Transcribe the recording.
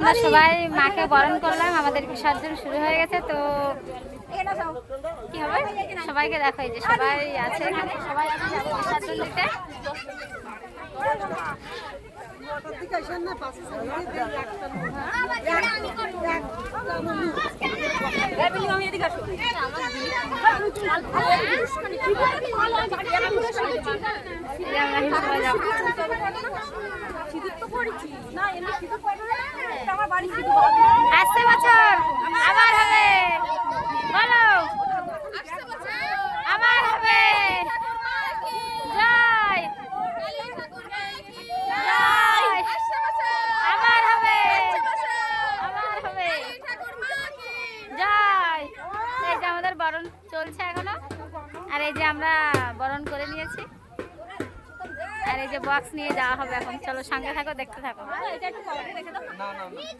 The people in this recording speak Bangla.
আমরা সবাই মাকে বরণ করলাম, আমাদের বিসর্জন শুরু হয়ে গেছে। তো কি হবে, সবাইকে দেখো, এই যে সবাই আছে এখানে, সবাই বিসর্জন দিতে। আসছে বছর আবার হবে, বলো আবার হবে। জয় জয়, আবার হবে, আবার হবে, জয়। এই যে আমাদের বরণ চলছে এখনো, আর এই যে আমরা বরণ করে নিয়েছি, আর এই যে বক্স নিয়ে যাওয়া হবে এখন। চলো সঙ্গে থাকো, দেখতে থাকো।